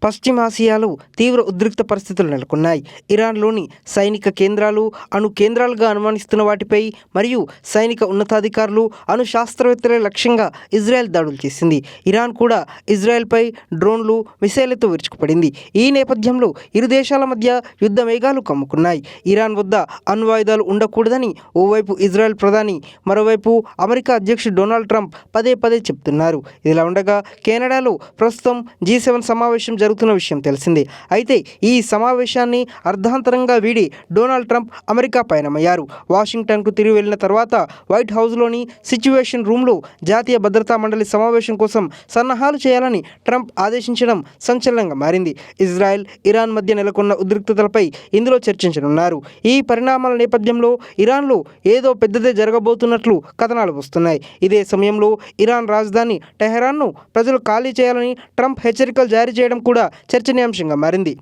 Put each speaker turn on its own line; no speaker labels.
పశ్చిమాసియాలో తీవ్ర ఉద్రిక్త పరిస్థితులు నెలకొన్నాయి. ఇరాన్లోని సైనిక కేంద్రాలు, అణు కేంద్రాలుగా అనుమానిస్తున్న వాటిపై మరియు సైనిక ఉన్నతాధికారులు, అణు శాస్త్రవేత్తల లక్ష్యంగా ఇజ్రాయెల్ దాడులు చేసింది. ఇరాన్ కూడా ఇజ్రాయెల్పై డ్రోన్లు, మిసైళ్లతో విరుచుకుపడింది. ఈ నేపథ్యంలో ఇరు దేశాల మధ్య యుద్ధ మేఘాలు కమ్ముకున్నాయి. ఇరాన్ వద్ద అణ్వాయుధాలు ఉండకూడదని ఓవైపు ఇజ్రాయెల్ ప్రధాని, మరోవైపు అమెరికా అధ్యక్షుడు డొనాల్డ్ ట్రంప్ పదే పదే చెప్తున్నారు. ఇదిలా ఉండగా కెనడాలో ప్రస్తుతం G7 సమావేశం జరుగుతున్న విషయం తెలిసిందే. అయితే ఈ సమావేశాన్ని అర్ధాంతరంగా వీడి డొనాల్డ్ ట్రంప్ అమెరికా పయనమయ్యారు. వాషింగ్టన్కు తిరిగి వెళ్లిన తర్వాత వైట్ హౌస్లోని సిచ్యువేషన్ రూమ్లో జాతీయ భద్రతా మండలి సమావేశం కోసం సన్నాహాలు చేయాలని ట్రంప్ ఆదేశించడం సంచలనంగా మారింది. ఇజ్రాయెల్, ఇరాన్ మధ్య నెలకొన్న ఉద్రిక్తతలపై ఇందులో చర్చించనున్నారు. ఈ పరిణామాల నేపథ్యంలో ఇరాన్లో ఏదో పెద్దదే జరగబోతున్నట్లు కథనాలు వస్తున్నాయి. ఇదే సమయంలో ఇరాన్ రాజధాని టెహరాన్ను ప్రజలు ఖాళీ చేయాలని ట్రంప్ హెచ్చరికలు జారీ చేయడం కూడా చర్చనీయాంశంగా మారింది.